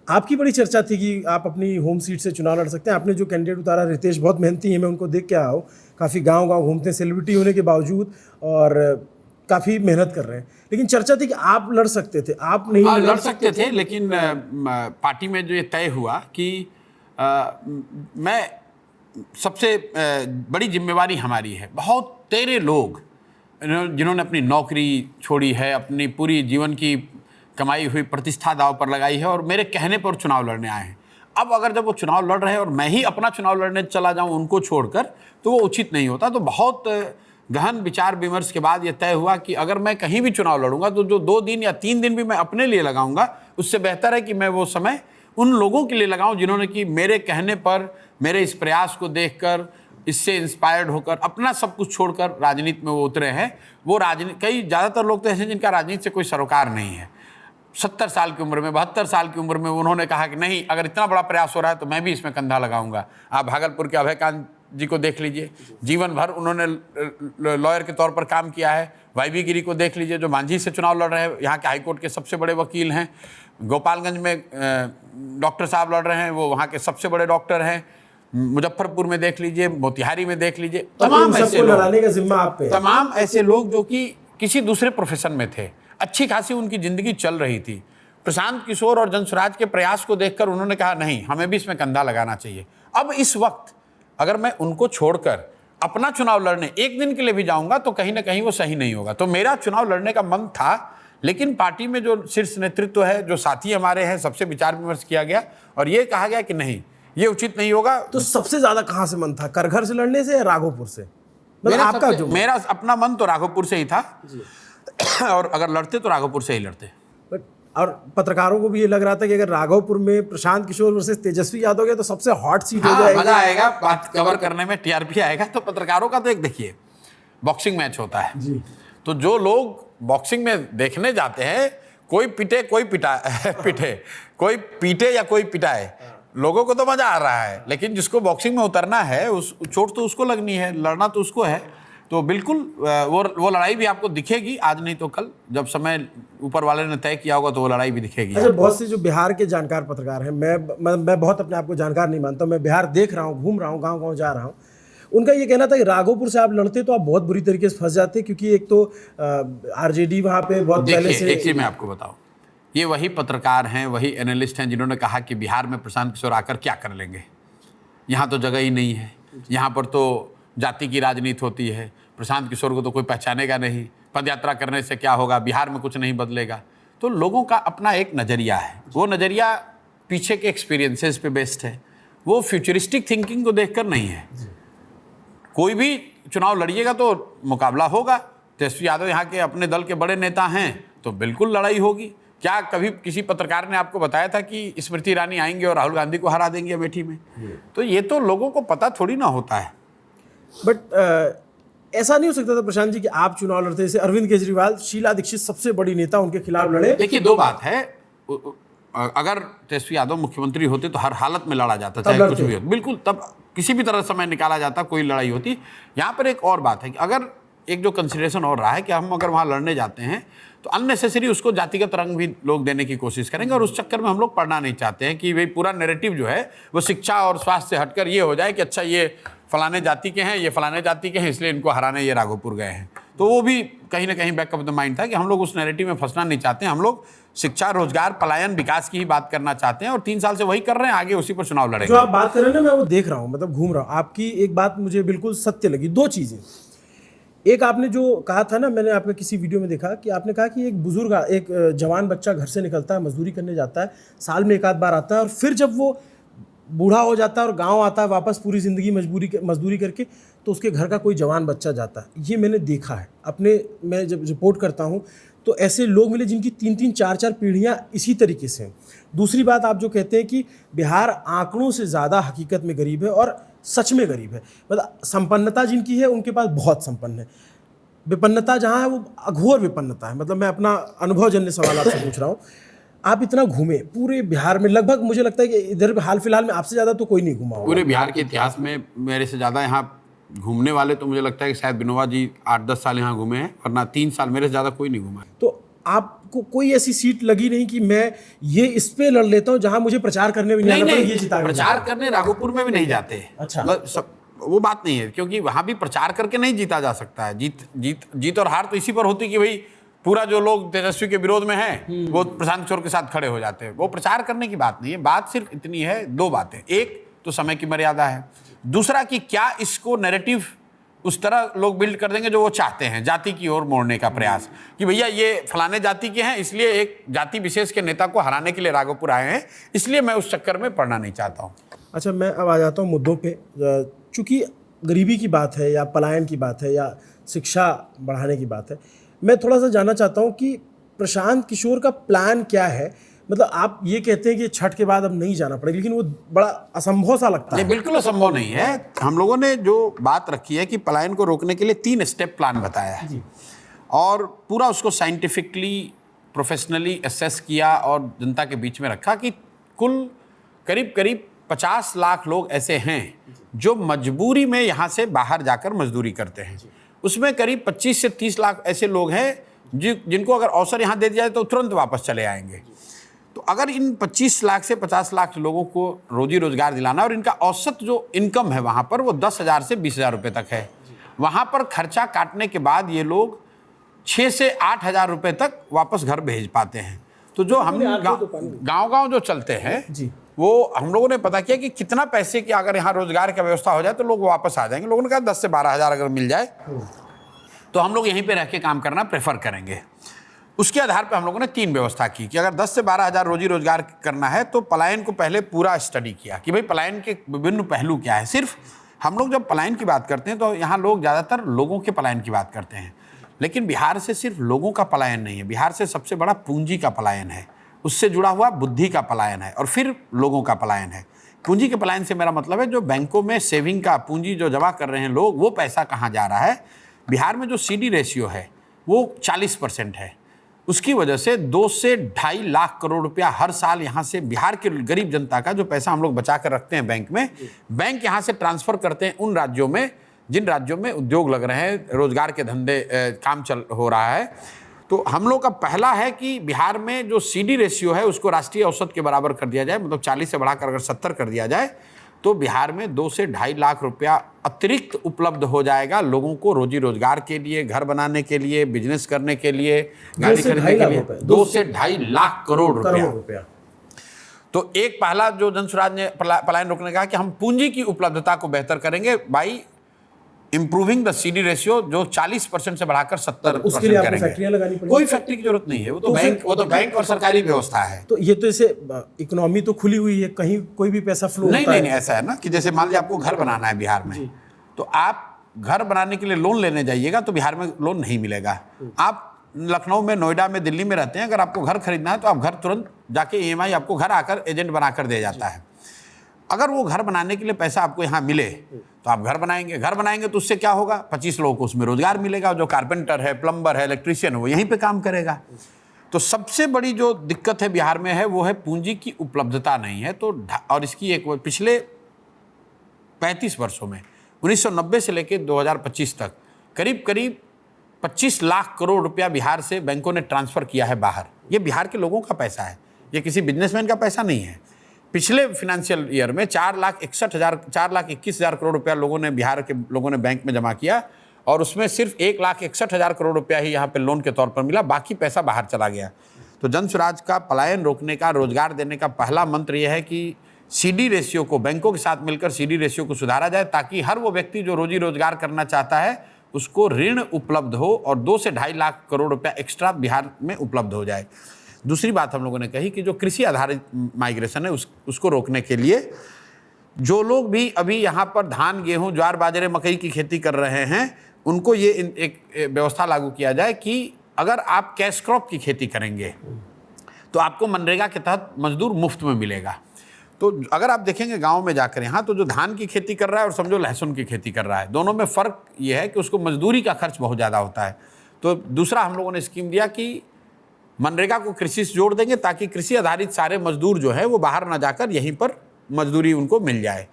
आपकी बड़ी चर्चा थी कि आप अपनी होम सीट से चुनाव लड़ सकते हैं। आपने जो कैंडिडेट उतारा रितेश बहुत मेहनती है, मैं उनको देख के आया हूँ, काफ़ी गांव-गांव घूमते हैं सेलिब्रिटी होने के बावजूद और काफ़ी मेहनत कर रहे हैं। लेकिन चर्चा थी कि आप लड़ सकते थे, आप नहीं लड़ सकते थे, लेकिन पार्टी में जो ये तय हुआ कि मैं सबसे बड़ी जिम्मेवारी हमारी है। बहुत तेरे लोग जिन्होंने अपनी नौकरी छोड़ी है, अपनी पूरी जीवन की कमाई हुई प्रतिष्ठा दांव पर लगाई है और मेरे कहने पर चुनाव लड़ने आए हैं। अब अगर जब वो चुनाव लड़ रहे हैं और मैं ही अपना चुनाव लड़ने चला जाऊं उनको छोड़कर, तो वो उचित नहीं होता। तो बहुत गहन विचार विमर्श के बाद ये तय हुआ कि अगर मैं कहीं भी चुनाव लड़ूंगा तो जो 2 दिन या 3 दिन भी मैं अपने लिए लगाऊंगा, उससे बेहतर है कि मैं वो समय उन लोगों के लिए लगाऊं जिन्होंने कि मेरे कहने पर, मेरे इस प्रयास को देखकर, इससे इंस्पायर्ड होकर अपना सब कुछ छोड़कर राजनीति में वो उतरे हैं। वो कई ज़्यादातर लोग तो ऐसे जिनका राजनीति से कोई सरोकार नहीं है। 70 साल की उम्र में, 72 साल की उम्र में उन्होंने कहा कि नहीं, अगर इतना बड़ा प्रयास हो रहा है तो मैं भी इसमें कंधा लगाऊंगा। आप भागलपुर के अभयकांत जी को देख लीजिए, जीवन भर उन्होंने लॉयर के तौर पर काम किया है। वाईबी गिरी को देख लीजिए, जो मांझी से चुनाव लड़ रहे हैं, यहाँ के हाईकोर्ट के सबसे बड़े वकील हैं। गोपालगंज में डॉक्टर साहब लड़ रहे हैं, वो वहाँ के सबसे बड़े डॉक्टर हैं। मुजफ्फरपुर में देख लीजिए, मोतिहारी में देख लीजिए, तमाम ऐसे लोग, लड़ाने का जिम्मा आप पे। तमाम ऐसे लोग जो कि किसी दूसरे प्रोफेशन में थे, अच्छी खासी उनकी जिंदगी चल रही थी। प्रशांत किशोर और जनसुराज के प्रयास को देखकर उन्होंने कहा नहीं, हमें भी इसमें कंधा लगाना चाहिए। अब इस वक्त अगर मैं उनको छोड़कर अपना चुनाव लड़ने एक दिन के लिए भी जाऊंगा तो कहीं ना कहीं वो सही नहीं होगा। तो मेरा चुनाव लड़ने का मन था, लेकिन पार्टी में जो शीर्ष नेतृत्व है, जो साथी हमारे हैं, सबसे विचार विमर्श किया गया और ये कहा गया कि नहीं, ये उचित नहीं होगा। तो सबसे ज्यादा कहाँ से मन था, करघर से लड़ने से या राघोपुर से? मतलब मेरा अपना मन तो राघोपुर से ही था और अगर लड़ते तो राघोपुर से ही लड़ते। और पत्रकारों को भी ये लग रहा था कि अगर राघोपुर में प्रशांत किशोर वर्सेस तेजस्वी यादव गया तो सबसे हॉट सीट हो जाएगी, मजा आएगा, बात कवर करने में टीआरपी आएगा। तो पत्रकारों का तो एक देखिए, बॉक्सिंग मैच होता है जी, तो जो लोग बॉक्सिंग में देखने जाते हैं, कोई पिटे कोई पिटे, कोई पीटे या कोई पिटाए, लोगों को तो मजा आ रहा है। लेकिन जिसको बॉक्सिंग में उतरना है, उस चोट तो उसको लगनी है, लड़ना तो उसको है। तो बिल्कुल वो लड़ाई भी आपको दिखेगी, आज नहीं तो कल, जब समय ऊपर वाले ने तय किया होगा तो वो लड़ाई भी दिखेगी। अच्छा, बहुत से जो बिहार के जानकार पत्रकार हैं, मैं बहुत अपने आप को जानकार नहीं मानता, मैं बिहार देख रहा हूँ, घूम रहा हूँ, गांव-गांव जा रहा हूँ, उनका ये कहना था कि राघोपुर से आप लड़ते तो आप बहुत बुरी तरीके से फंस जाते, क्योंकि एक तो आरजेडी वहाँ पे बहुत पहले से। एक चीज मैं आपको बताऊँ, ये वही पत्रकार हैं, वही एनालिस्ट हैं जिन्होंने कहा कि बिहार में प्रशांत किशोर आकर क्या कर लेंगे, यहाँ तो जगह ही नहीं है, यहाँ पर तो जाति की राजनीति होती है, प्रशांत किशोर को तो कोई पहचानेगा नहीं, पदयात्रा करने से क्या होगा, बिहार में कुछ नहीं बदलेगा। तो लोगों का अपना एक नज़रिया है, वो नज़रिया पीछे के एक्सपीरियंसेस पे बेस्ड है, वो फ्यूचरिस्टिक थिंकिंग को देखकर नहीं है। कोई भी चुनाव लड़िएगा तो मुकाबला होगा। तेजस्वी यादव यहाँ के अपने दल के बड़े नेता हैं, तो बिल्कुल लड़ाई होगी। क्या कभी किसी पत्रकार ने आपको बताया था कि स्मृति ईरानी आएंगे और राहुल गांधी को हरा देंगे अमेठी में? तो ये तो लोगों को पता थोड़ी ना होता है। बट ऐसा नहीं हो सकता था प्रशांत जी कि आप चुनाव लड़ते, जैसे अरविंद केजरीवाल, शीला दीक्षित सबसे बड़ी नेता, उनके खिलाफ लड़े। देखिए, दो बात है, अगर तेजस्वी यादव मुख्यमंत्री होते तो हर हालत में लड़ा जाता, चाहे कुछ भी हो, बिल्कुल, तब किसी भी तरह समय निकाला जाता, कोई लड़ाई होती। यहाँ पर एक और बात है कि अगर एक जो कंसिडरेशन और रहा है कि हम अगर वहाँ लड़ने जाते हैं तो अननेसेसरी उसको जातिगत रंग भी लोग देने की कोशिश करेंगे, और उस चक्कर में हम लोग पढ़ना नहीं चाहते हैं कि भाई पूरा नैरेटिव जो है वो शिक्षा और स्वास्थ्य से हटकर ये हो जाए कि अच्छा ये फलाने जाति के हैं, ये फलाने जाति के हैं, इसलिए इनको हराने ये राघोपुर गए हैं। तो वो भी कहीं ना कहीं बैक ऑफ द माइंड था कि हम लोग उस नैरेटिव में फंसना नहीं चाहते हैं। हम लोग शिक्षा, रोजगार, पलायन, विकास की ही बात करना चाहते हैं और 3 साल से वही कर रहे हैं, आगे उसी पर चुनाव लड़ेंगे। जो आप बात कर रहे हैं ना, मैं वो देख रहा हूँ, मतलब घूम रहा हूँ, आपकी एक बात मुझे बिल्कुल सत्य लगी। 2 चीज़ें, एक आपने जो कहा था ना, मैंने आपका किसी वीडियो में देखा कि आपने कहा कि एक बुजुर्ग, एक जवान बच्चा घर से निकलता है, मजदूरी करने जाता है, साल में 1 आध बार आता है, और फिर जब वो बूढ़ा हो जाता है और गांव आता है वापस पूरी ज़िंदगी मजदूरी करके, तो उसके घर का कोई जवान बच्चा जाता है। ये मैंने देखा है अपने, मैं जब रिपोर्ट करता हूँ तो ऐसे लोग मिले जिनकी 3-3, 4-4 पीढ़ियाँ इसी तरीके से हैं। दूसरी बात, आप जो कहते हैं कि बिहार आंकड़ों से ज़्यादा हकीकत में गरीब है, और सच में गरीब है। मतलब संपन्नता जिनकी है उनके पास बहुत संपन्न है, विपन्नता जहाँ है वो अघोर विपन्नता है। मतलब मैं अपना अनुभवजन्य सवाल आपसे पूछ रहा हूँ। आप इतना घूमे पूरे बिहार में, लगभग मुझे लगता है कि इधर हाल फिलहाल में आपसे ज़्यादा तो कोई नहीं घूमा होगा। पूरे बिहार के इतिहास में मेरे से ज़्यादा यहाँ घूमने वाले तो मुझे लगता है कि शायद विनोबा जी 8-10 साल यहाँ घूमे हैं, वरना 3 साल मेरे से ज़्यादा कोई नहीं घूमा है। तो आपको कोई ऐसी सीट लगी नहीं कि मैं ये इस पे लड़ लेता हूँ जहां मुझे प्रचार करने में नहीं आना पड़े, ये जिता के प्रचार करने राघोपुर में भी नहीं जाते। अच्छा। मतलब वो बात नहीं है, क्योंकि वहां भी प्रचार करके नहीं जीता जा सकता है। जीत और हार तो इसी पर होती कि भाई पूरा जो लोग तेजस्वी के विरोध में हैं वो प्रशांत किशोर के साथ खड़े हो जाते हैं। वो प्रचार करने की बात नहीं है। बात सिर्फ इतनी है, दो बातें। एक तो समय की मर्यादा है, दूसरा कि क्या इसको नैरेटिव उस तरह लोग बिल्ड कर देंगे जो वो चाहते हैं, जाति की ओर मोड़ने का प्रयास कि भैया ये फलाने जाति के हैं, इसलिए एक जाति विशेष के नेता को हराने के लिए राघोपुर आए हैं, इसलिए मैं उस चक्कर में पड़ना नहीं चाहता हूँ। अच्छा, मैं अब आ जाता हूँ मुद्दों पे। चूंकि गरीबी की बात है या पलायन की बात है या शिक्षा बढ़ाने की बात है, मैं थोड़ा सा जानना चाहता हूँ कि प्रशांत किशोर का प्लान क्या है। मतलब आप ये कहते हैं कि छठ के बाद अब नहीं जाना पड़ेगा, लेकिन वो बड़ा असंभव सा लगता है। नहीं, बिल्कुल असंभव नहीं है। हम लोगों ने जो बात रखी है कि पलायन को रोकने के लिए 3 स्टेप प्लान बताया है और पूरा उसको साइंटिफिकली प्रोफेशनली असेस किया और जनता के बीच में रखा कि कुल करीब 50 लाख लोग ऐसे हैं जो मजबूरी में यहाँ से बाहर जाकर मजदूरी करते हैं। उसमें करीब 25 से 30 लाख ऐसे लोग हैं जिनको अगर अवसर यहाँ दे दिया जाए तो तुरंत वापस चले आएंगे। तो अगर इन 25 लाख से 50 लाख लोगों को रोजी रोजगार दिलाना, और इनका औसत जो इनकम है वहाँ पर वो 10,000 से 20,000 रुपये तक है, वहाँ पर खर्चा काटने के बाद ये लोग 6 से 8,000 रुपये तक वापस घर भेज पाते हैं। तो जो हम गांव-गांव जो चलते हैं जी, वो हम लोगों ने पता किया कि कितना पैसे की अगर यहाँ रोजगार की व्यवस्था हो जाए तो लोग वापस आ जाएंगे। लोगों ने कहा 10 से 12,000 अगर मिल जाए तो हम लोग यहीं पे रह के काम करना प्रेफर करेंगे। उसके आधार पर हम लोगों ने 3 व्यवस्था की कि अगर 10 से 12,000 रोजी रोजगार करना है तो पलायन को पहले पूरा स्टडी किया कि भाई पलायन के विभिन्न पहलू क्या है। सिर्फ हम लोग जब पलायन की बात करते हैं तो यहाँ लोग ज़्यादातर लोगों के पलायन की बात करते हैं, लेकिन बिहार से सिर्फ लोगों का पलायन नहीं है, बिहार से सबसे बड़ा पूंजी का पलायन है, उससे जुड़ा हुआ बुद्धि का पलायन है और फिर लोगों का पलायन है। पूंजी के पलायन से मेरा मतलब है जो बैंकों में सेविंग का पूंजी जो जमा कर रहे हैं लोग, वो पैसा कहाँ जा रहा है। बिहार में जो CD रेशियो है वो 40% है। उसकी वजह से 2 से 2.5 लाख करोड़ रुपया हर साल यहाँ से बिहार के गरीब जनता का जो पैसा हम लोग बचा कर रखते हैं बैंक में, बैंक यहाँ से ट्रांसफ़र करते हैं उन राज्यों में जिन राज्यों में उद्योग लग रहे हैं, रोजगार के धंधे काम चल हो रहा है। तो हम लोग का पहला है कि बिहार में जो CD रेशियो है उसको राष्ट्रीय औसत के बराबर कर दिया जाए, मतलब 40 से बढ़ाकर अगर 70 कर दिया जाए तो बिहार में 2 से 2.5 लाख रुपया अतिरिक्त उपलब्ध हो जाएगा लोगों को रोजी रोजगार के लिए, घर बनाने के लिए, बिजनेस करने के लिए, गाड़ी खरीदने के लिए। 2 से 2.5 लाख करोड़ रुपया। तो एक पहला जो जनसुराज ने पलायन रोकने का कि हम पूंजी की उपलब्धता को बेहतर करेंगे by improving the CD ratio, जो 40% से बढ़ाकर 70% करेंगे। फैक्ट्रियां लगानी पड़ेगी? कोई फैक्ट्री की जरूरत नहीं है, वो तो बैंक और सरकारी व्यवस्था है। तो ये तो ऐसे इकोनॉमी तो खुली हुई है, कहीं कोई भी पैसा फ्लो नहीं, ऐसा है ना कि जैसे मान लीजिए आपको घर बनाना है बिहार में, तो आप घर बनाने के लिए लोन लेने जाइएगा तो बिहार में लोन नहीं मिलेगा। आप लखनऊ में, नोएडा में, दिल्ली में रहते हैं, अगर आपको घर खरीदना है तो आप घर तुरंत जाके EMI आपको घर आकर एजेंट बनाकर दे जाता है। अगर वो घर बनाने के लिए पैसा आपको यहाँ मिले तो आप घर बनाएंगे तो उससे क्या होगा, 25 लोगों को उसमें रोजगार मिलेगा। जो कारपेंटर है, प्लम्बर है, इलेक्ट्रीशियन है, वो यहीं पे काम करेगा। तो सबसे बड़ी जो दिक्कत है बिहार में है वो है पूंजी की उपलब्धता नहीं है। तो और इसकी एक पिछले 35 वर्षों में 1990 से लेकर 2025 तक करीब 25 लाख करोड़ रुपया बिहार से बैंकों ने ट्रांसफ़र किया है बाहर। ये बिहार के लोगों का पैसा है, ये किसी बिजनेसमैन का पैसा नहीं है। पिछले फिनेंशियल ईयर में 4,21,000 करोड़ रुपया बिहार के लोगों ने बैंक में जमा किया और उसमें सिर्फ 1,61,000 करोड़ रुपया ही यहाँ पे लोन के तौर पर मिला, बाकी पैसा बाहर चला गया। तो जनसुराज का पलायन रोकने का, रोजगार देने का पहला मंत्र यह है कि CD रेशियो को, बैंकों के साथ मिलकर CD रेशियो को सुधारा जाए ताकि हर वो व्यक्ति जो रोजी रोजगार करना चाहता है उसको ऋण उपलब्ध हो और 2 से 2.5 लाख करोड़ रुपया एक्स्ट्रा बिहार में उपलब्ध हो जाए। दूसरी बात हम लोगों ने कही कि जो कृषि आधारित माइग्रेशन है उसको रोकने के लिए जो लोग भी अभी यहाँ पर धान, गेहूँ, ज्वार, बाजरे, मकई की खेती कर रहे हैं उनको ये एक व्यवस्था लागू किया जाए कि अगर आप कैश क्रॉप की खेती करेंगे तो आपको मनरेगा के तहत मजदूर मुफ्त में मिलेगा। तो अगर आप देखेंगे गांव में जाकर यहाँ, तो जो धान की खेती कर रहा है और समझो लहसुन की खेती कर रहा है, दोनों में फ़र्क ये है कि उसको मजदूरी का खर्च बहुत ज़्यादा होता है। तो दूसरा हम लोगों ने स्कीम दिया कि मनरेगा को कृषि से जोड़ देंगे ताकि कृषि आधारित सारे मजदूर जो है वो बाहर ना जाकर यहीं पर मजदूरी उनको मिल जाए।